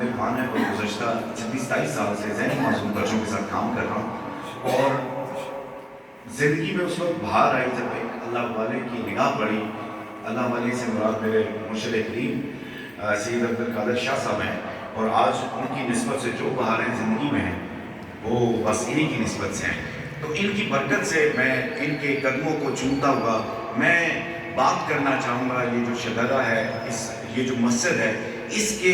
عرفان ہے اور گزشتہ 26-27 سال سے ذہنی معصوم بچوں کے ساتھ کام کر رہا ہوں، اور زندگی میں اس وقت باہر آئی جب ایک اللہ والے کی نگاہ پڑی. اللہ والے سے مراد میرے مرشد کریم سید عبدالقادر شاہ صاحب ہیں، اور آج ان کی نسبت سے جو بہاریں زندگی میں ہیں وہ بس انہی کی نسبت سے ہیں. تو ان کی برکت سے میں ان کے قدموں کو چومتا ہوا میں بات کرنا چاہوں گا. یہ جو شجرہ ہے، یہ جو مسجد ہے، اس کے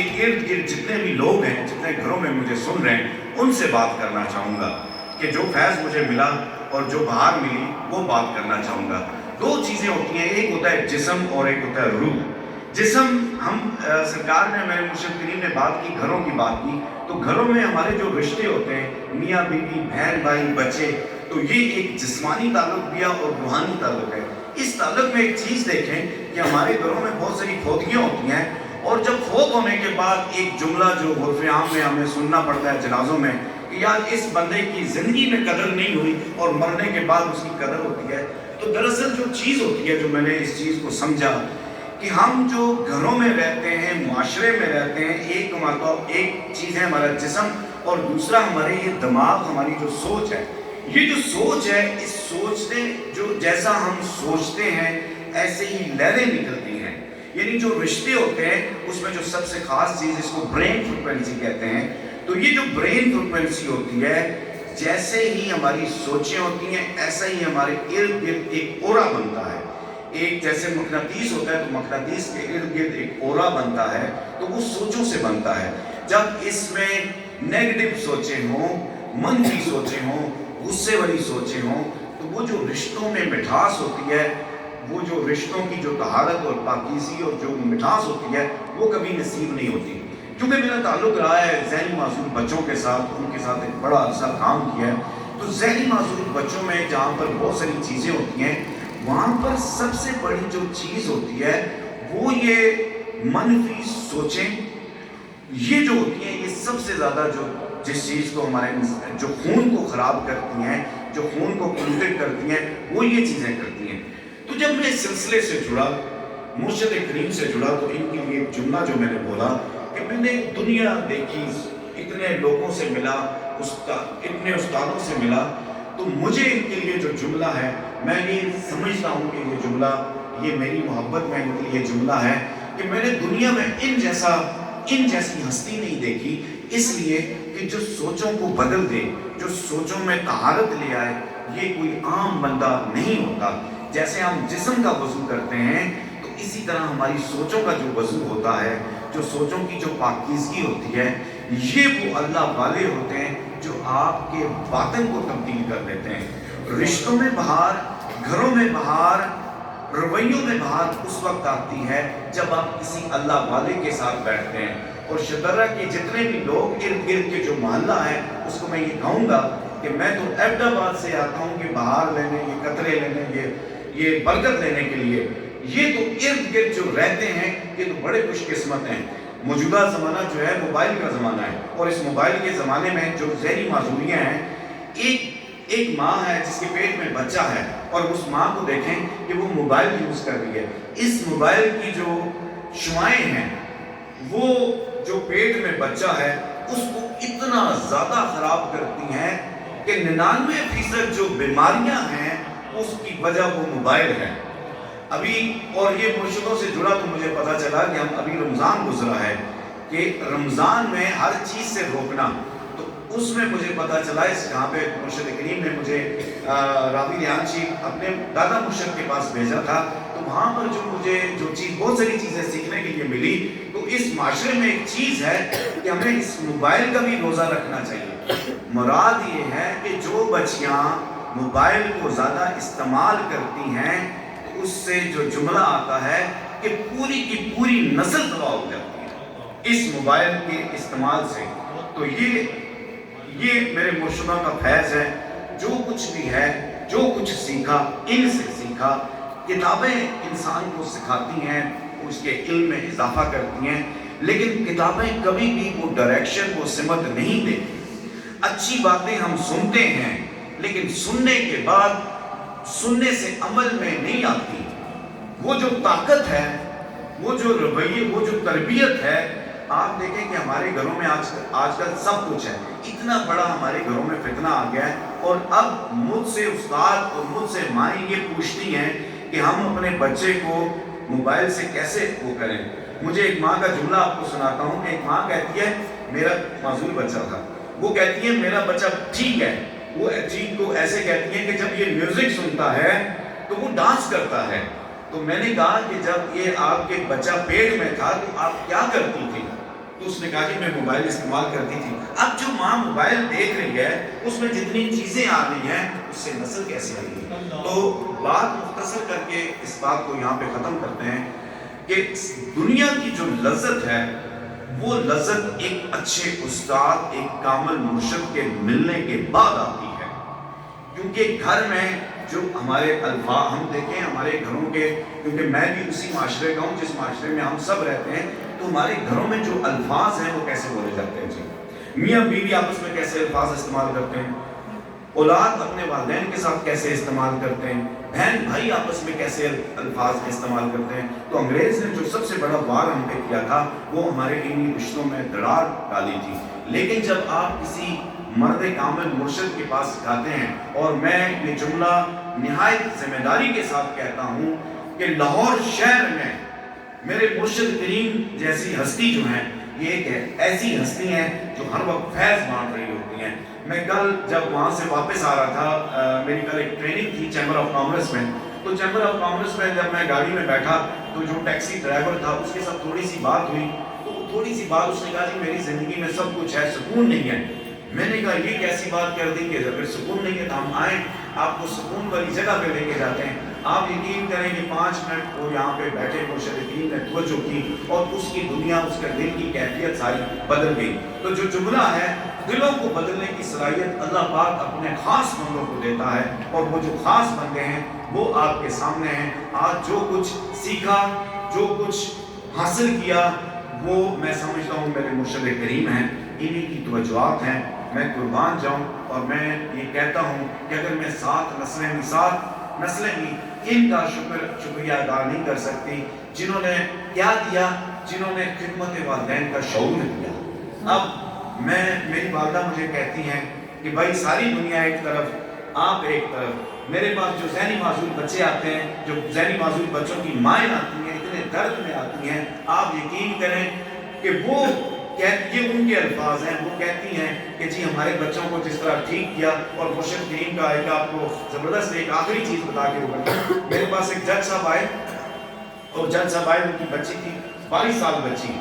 ارد گرد جتنے بھی لوگ ہیں، جتنے گھروں میں مجھے سن رہے ہیں، ان سے بات کرنا چاہوں گا کہ جو فیض مجھے ملا اور جو بہار ملی وہ بات کرنا چاہوں گا. دو چیزیں ہوتی ہیں، ایک ہوتا ہے جسم اور ایک ہوتا ہے روح. جسم سرکار نے، میرے مرشد کریم نے بات کی، گھروں کی بات کی، تو گھروں میں ہمارے جو رشتے ہوتے ہیں، میاں بیوی، بہن بھائی، بچے، تو یہ ایک جسمانی تعلق بھی ہے اور روحانی تعلق ہے. اس تعلق میں ایک چیز دیکھیں کہ ہمارے گھروں میں بہت ساری فوتگیاں ہوتی ہیں، اور جب فوت ہونے کے بعد ایک جملہ جو عرف عام میں ہمیں سننا پڑتا ہے جنازوں میں کہ یار اس بندے کی زندگی میں قدر نہیں ہوئی اور مرنے کے بعد اس کی قدر ہوتی ہے. تو دراصل جو چیز ہوتی ہے، جو میں نے اس چیز کو سمجھا کہ ہم جو گھروں میں رہتے ہیں، معاشرے میں رہتے ہیں، ایک چیز ہے ہمارا جسم، اور دوسرا ہمارے یہ دماغ، ہماری جو سوچ ہے. یہ جو سوچ ہے، اس سوچ سے جو جیسا ہم سوچتے ہیں ایسے ہی لہریں نکلتی ہیں. یعنی جو رشتے ہوتے ہیں اس میں جو سب سے خاص چیز، اس کو برین فریکوینسی کہتے ہیں. تو یہ جو برین فریکوینسی ہوتی ہے، جیسے ہی ہماری سوچیں ہوتی ہیں ایسا ہی ہمارے ارد گرد ایک اورا بنتا ہے. ایک جیسے مقناطیس ہوتا ہے تو مقناطیس کے ارد گرد ایک اورا بنتا ہے، تو وہ سوچوں سے بنتا ہے. جب اس میں نیگیٹو سوچیں ہوں، منفی سوچیں ہوں، غصے والی سوچیں ہوں، تو وہ جو رشتوں میں مٹھاس ہوتی ہے، وہ جو رشتوں کی جو طہارت اور پاکیزگی اور جو مٹھاس ہوتی ہے، وہ کبھی نصیب نہیں ہوتی. کیونکہ میرا تعلق رہا ہے ذہنی معذور بچوں کے ساتھ، ان کے ساتھ ایک بڑا عرصہ کام کیا ہے. تو ذہنی معذور بچوں میں جہاں پر بہت ساری چیزیں ہوتی ہیں، وہاں پر سب سے بڑی جو چیز ہوتی ہے وہ یہ منفی سوچیں. یہ جو ہوتی ہیں، یہ سب سے زیادہ جس چیز کو ہمارے جو خون کو خراب کرتی ہیں، جو خون کو پولوٹیٹ کرتی ہیں، وہ یہ چیزیں کرتی ہیں. تو جب میں اس سلسلے سے جڑا، مرشد کریم سے جڑا، تو ان کے لیے ایک جملہ جو میں نے بولا کہ میں نے دنیا دیکھی، اتنے لوگوں سے ملا، اتنے استادوں سے ملا، تو مجھے ان کے لیے جو جملہ ہے، میں یہ سمجھتا ہوں کہ یہ جملہ، یہ میری محبت میں ان کے لیے جملہ ہے کہ میں نے دنیا میں ان جیسی ہستی نہیں دیکھی، اس لیے کہ جو سوچوں کو بدل دے، جو سوچوں میں طہارت لے آئے. یہ کوئی عام بندہ نہیں ہوتا. جیسے ہم جسم کا وضو کرتے ہیں، تو اسی طرح ہماری سوچوں کا جو وضو ہوتا ہے، جو سوچوں کی جو پاکیزگی ہوتی ہے، یہ وہ اللہ والے ہوتے ہیں جو آپ کے باطن کو تبدیل کر دیتے ہیں. رشتوں میں بہار، گھروں میں بہار، رویوں میں بہار اس وقت آتی ہے جب آپ کسی اللہ والے کے ساتھ بیٹھتے ہیں. اور شدرہ کے جتنے بھی لوگ ارد گرد کے جو محلہ ہے، اس کو میں یہ کہوں گا کہ میں تو ایبٹ آباد سے آتا ہوں کہ بہار لینے، یہ قطرے لینے، یہ برکت لینے کے لیے. یہ تو ارد گرد جو رہتے ہیں، یہ تو بڑے خوش قسمت ہیں. موجودہ زمانہ جو ہے موبائل کا زمانہ ہے، اور اس موبائل کے زمانے میں جو ذہنی معذوریاں ہیں، ایک ماں ہے جس کے پیٹ میں بچہ ہے، اور اس ماں کو دیکھیں کہ وہ موبائل یوز کر رہی ہے. اس موبائل کی جو شعائیں ہیں، وہ جو پیٹ میں بچہ ہے اس کو اتنا زیادہ خراب کرتی ہیں کہ 99% جو بیماریاں ہیں اس کی وجہ وہ موبائل ہے. ابھی اور یہ مرشدوں سے جڑا تو مجھے پتا چلا کہ ہم ابھی رمضان گزرا ہے، کہ رمضان میں ہر چیز سے روکنا. تو اس میں مجھے پتا چلا، اس جہاں پہ مرشد کریم نے مجھے راوی ریحان شیخ اپنے دادا مرشد کے پاس بھیجا تھا، تو وہاں پر مجھے جو چیز، بہت ساری چیزیں سیکھنے کے لیے ملی. تو اس معاشرے میں ایک چیز ہے کہ ہمیں اس موبائل کا بھی روزہ رکھنا چاہیے. مراد یہ ہے کہ جو بچیاں موبائل کو زیادہ استعمال کرتی ہیں، اس سے جو جملہ آتا ہے کہ پوری کی پوری نسل تباہ ہو جاتی ہے اس موبائل کے استعمال سے. تو یہ میرے مرشدوں کا فیض ہے. جو کچھ بھی ہے، جو کچھ سیکھا، ان سے سیکھا. کتابیں انسان کو سکھاتی ہیں، اس کے علم میں اضافہ کرتی ہیں، لیکن کتابیں کبھی بھی وہ ڈائریکشن، وہ سمت نہیں دیتی. اچھی باتیں ہم سنتے ہیں، لیکن سننے کے بعد سننے سے عمل میں نہیں آتی. وہ جو طاقت ہے، وہ جو رویے، وہ جو تربیت ہے، آپ دیکھیں کہ ہمارے گھروں میں آج کل سب کچھ ہے، اتنا بڑا ہمارے گھروں میں فتنہ آ گیا ہے، اور اب مجھ سے استاد اور مجھ سے مائیں یہ پوچھتی ہیں کہ ہم اپنے بچے کو موبائل سے کیسے وہ کریں۔ مجھے ایک ماں کا جملہ آپ کو سناتا ہوں کہ ایک ماں کہتی ہے، میرا معذور بچہ تھا، وہ کہتی ہے میرا بچہ ٹھیک ہے، وہ چیز کو ایسے کہتی ہیں کہ جب یہ میوزک سنتا ہے تو وہ ڈانس کرتا ہے۔ تو میں نے کہا کہ جب یہ آپ کے بچہ پیٹ میں تھا تو آپ کیا کرتی تھی؟ تو اس نے کہا کہ میں موبائل استعمال کرتی تھی۔ اب جو ماں موبائل دیکھ رہی ہے اس میں جتنی چیزیں آ رہی ہیں اس سے نسل کیسے آئی ہے؟ تو بات مختصر کر کے اس بات کو یہاں پہ ختم کرتے ہیں کہ دنیا کی جو لذت ہے وہ لذت ایک اچھے استاد، ایک کامل مرشد کے ملنے کے بعد آتی ہے، کیونکہ گھر میں جو ہمارے الفاظ ہم دیکھیں ہمارے گھروں کے، کیونکہ میں بھی اسی معاشرے کا ہوں جس معاشرے میں ہم سب رہتے ہیں، تو ہمارے گھروں میں جو الفاظ ہیں وہ کیسے بولے جاتے ہیں جی، میاں بیوی آپس میں کیسے الفاظ استعمال کرتے ہیں، اولاد اپنے والدین کے ساتھ کیسے استعمال کرتے ہیں، بہن بھائی آپس میں کیسے الفاظ استعمال کرتے ہیں۔ تو انگریز نے جو سب سے بڑا وار ہم پہ کیا تھا وہ ہمارے انہی رشتوں میں دراڑ ڈالی تھی۔ لیکن جب آپ کسی مرد کامل مرشد کے پاس جاتے ہیں، اور میں یہ جملہ نہایت ذمہ داری کے ساتھ کہتا ہوں کہ لاہور شہر میں میرے مرشد کریم جیسی ہستی جو ہیں، یہ ایک ایسی ہستی ہیں جو ہر وقت فیض بانٹ رہی ہوتی ہیں۔ میں کل جب وہاں سے واپس آ رہا تھا، میری کل ایک ٹریننگ تھی چیمبر آف کامرس میں، تو چیمبر آف کامرس میں جب میں گاڑی میں بیٹھا تو جو ٹیکسی ڈرائیور تھا اس کے ساتھ تھوڑی سی بات ہوئی، تو تھوڑی سی بات اس نے کہا کہ میری زندگی میں سب کچھ ہے، سکون نہیں ہے۔ میں نے کہا یہ کیسی بات کر دی کہ اگر سکون نہیں ہے تو ہم آئیں آپ کو سکون والی جگہ پہ لے کے جاتے ہیں۔ آپ یقین کریں کہ 5 منٹ وہ یہاں پہ بیٹھے مرشد دین نے توجہ کی اور اس کی دنیا، اس کے دل کی کیفیت ساری بدل گئی۔ تو جو جملہ ہے دلوں کو بدلنے کی صلاحیت اللہ پاک اپنے خاص بندوں کو دیتا ہے، اور وہ جو خاص بندے ہیں وہ آپ کے سامنے ہیں۔ آج جو کچھ سیکھا، جو کچھ حاصل کیا، وہ میں سمجھتا ہوں میرے مرشد کریم ہیں، انہی کی توجہات ہیں۔ میں قربان جاؤں اور میں یہ کہتا ہوں کہ اگر میں 7 نسلیں بھی ان کا شکریہ ادا نہیں کر سکتی، جنہوں نے کیا دیا، جنہوں نے خدمت والدین کا شعور دیا۔ اب میری والدہ مجھے کہتی ہیں کہ بھائی ساری دنیا ایک طرف، آپ ایک طرف، میرے پاس جو ذہنی معذور بچے آتے ہیں، جو ذہنی معذور بچوں کی مائیں آتی ہیں، اتنے درد میں آتی ہیں، آپ یقین کریں کہ وہ یہ ان کے الفاظ ہیں، وہ کہتی ہیں کہ جی ہمارے بچوں کو جس طرح ٹھیک کیا۔ اور مرشد کریم کا ایک آپ کو زبردست ایک آخری چیز بتا کے ہوگا، میرے پاس ایک جج صاحب آئے، اور جج صاحب آئے، ان کی بچی تھی 22 سال بچی،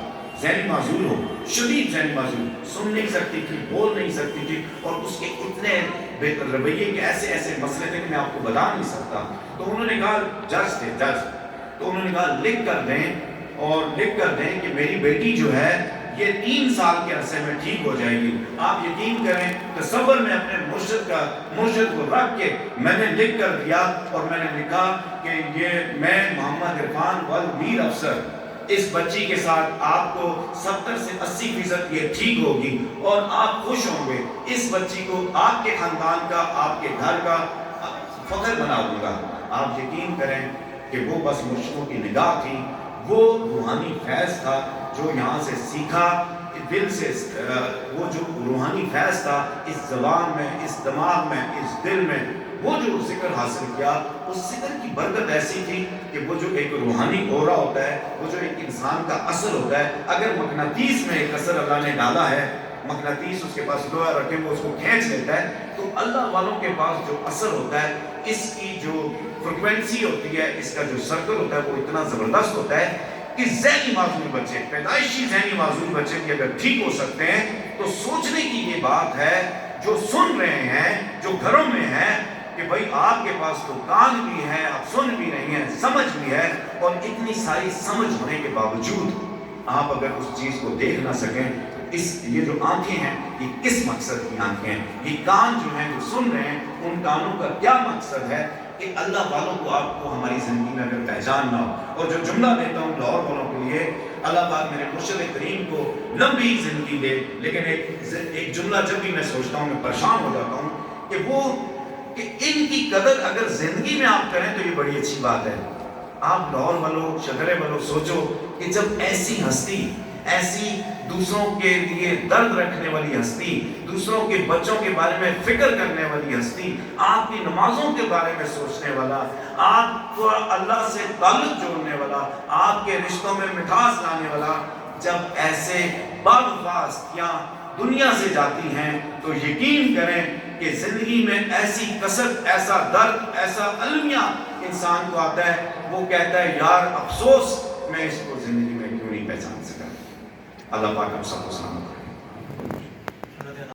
ذہنی معذور ہو، شدید ذہنی معذور، سن نہیں سکتی تھی، بول نہیں سکتی تھی، اور اس کے اتنے بہتر رویے کے ایسے مسئلے تھے کہ میں آپ کو بتا نہیں سکتا۔ تو انہوں نے کہا، جج تھے جج، تو انہوں نے کہا لکھ کر دیں کہ میری بیٹی جو ہے یہ 3 سال کے عرصے میں ٹھیک ہو جائے گی۔ آپ یقین کریں تصور میں اپنے مرشد کو رکھ کے میں نے لکھ کر دیا، اور میں نے لکھا کہ یہ میں محمد عرفان والمیر افسر اس بچی کے ساتھ آپ کو 70 سے 80% یہ ٹھیک ہوگی، اور آپ خوش ہوں گے۔ اس بچی کو آپ کے خاندان کا، آپ کے گھر کا فخر بنا دوں گا۔ آپ یقین کریں کہ وہ بس مرشدوں کی نگاہ تھی، وہ روحانی فیض تھا جو یہاں سے سیکھا، دل سے وہ جو روحانی فیض تھا اس زبان میں، اس دماغ میں، اس دل میں، وہ جو ذکر حاصل کیا، اس ذکر کی برکت ایسی تھی کہ وہ جو ایک روحانی اورا ہوتا ہے، وہ جو ایک انسان کا اثر ہوتا ہے، اگر مقناطیس میں ایک اثر اللہ نے ڈالا ہے، مقناطیس اس کے پاس لوہا رکھے وہ اس کو کھینچ لیتا ہے، تو اللہ والوں کے پاس جو اثر ہوتا ہے، اس کی جو فریکوینسی ہوتی ہے، اس کا جو سرکل ہوتا ہے، وہ اتنا زبردست ہوتا ہے کہ ذہنی معذور بچے، پیدائشی ذہنی معذور بچے بھی اگر ٹھیک ہو سکتے ہیں، تو سوچنے کی یہ بات ہے جو سن رہے ہیں، جو گھروں میں ہیں، کہ بھائی آپ کے پاس تو کان بھی ہے، آپ سن بھی رہی ہیں، سمجھ بھی ہے، اور اتنی ساری سمجھ ہونے کے باوجود آپ اگر اس چیز کو دیکھ نہ سکیں، یہ جو آنکھیں ہیں یہ کس مقصد کی آنکھیں ہیں؟ یہ کان جو ہیں جو سن رہے ہیں، ان کانوں کا کیا مقصد ہے کہ اللہ والوں کو آپ کو ہماری زندگی میں اگر پہچان نہ ہو۔ اور جو جملہ دیتا ہوں لاہور والوں کے لیے، اللہ پاک میرے مرشد کریم کو لمبی زندگی دے، لیکن ایک جملہ جب بھی میں سوچتا ہوں میں پریشان ہو جاتا ہوں کہ ان کی قدر اگر زندگی میں آپ کریں تو یہ بڑی اچھی بات ہے۔ آپ لاہور والوں، شگرے والوں سوچو کہ جب ایسی ہستی، ایسی دوسروں کے لیے درد رکھنے والی ہستی، دوسروں کے بچوں کے بارے میں فکر کرنے والی ہستی، آپ کی نمازوں کے بارے میں سوچنے والا، آپ کو اللہ سے تعلق جوڑنے والا، آپ کے رشتوں میں مٹھاس لانے والا، جب ایسے بادفاع ہستیاں دنیا سے جاتی ہیں تو یقین کریں کہ زندگی میں ایسی کسر، ایسا درد، ایسا المیہ انسان کو آتا ہے، وہ کہتا ہے یار افسوس میں اس کو زندگی میں کیوں نہیں پہچان سکا۔ اللہ پاک ہم سب کو سلامت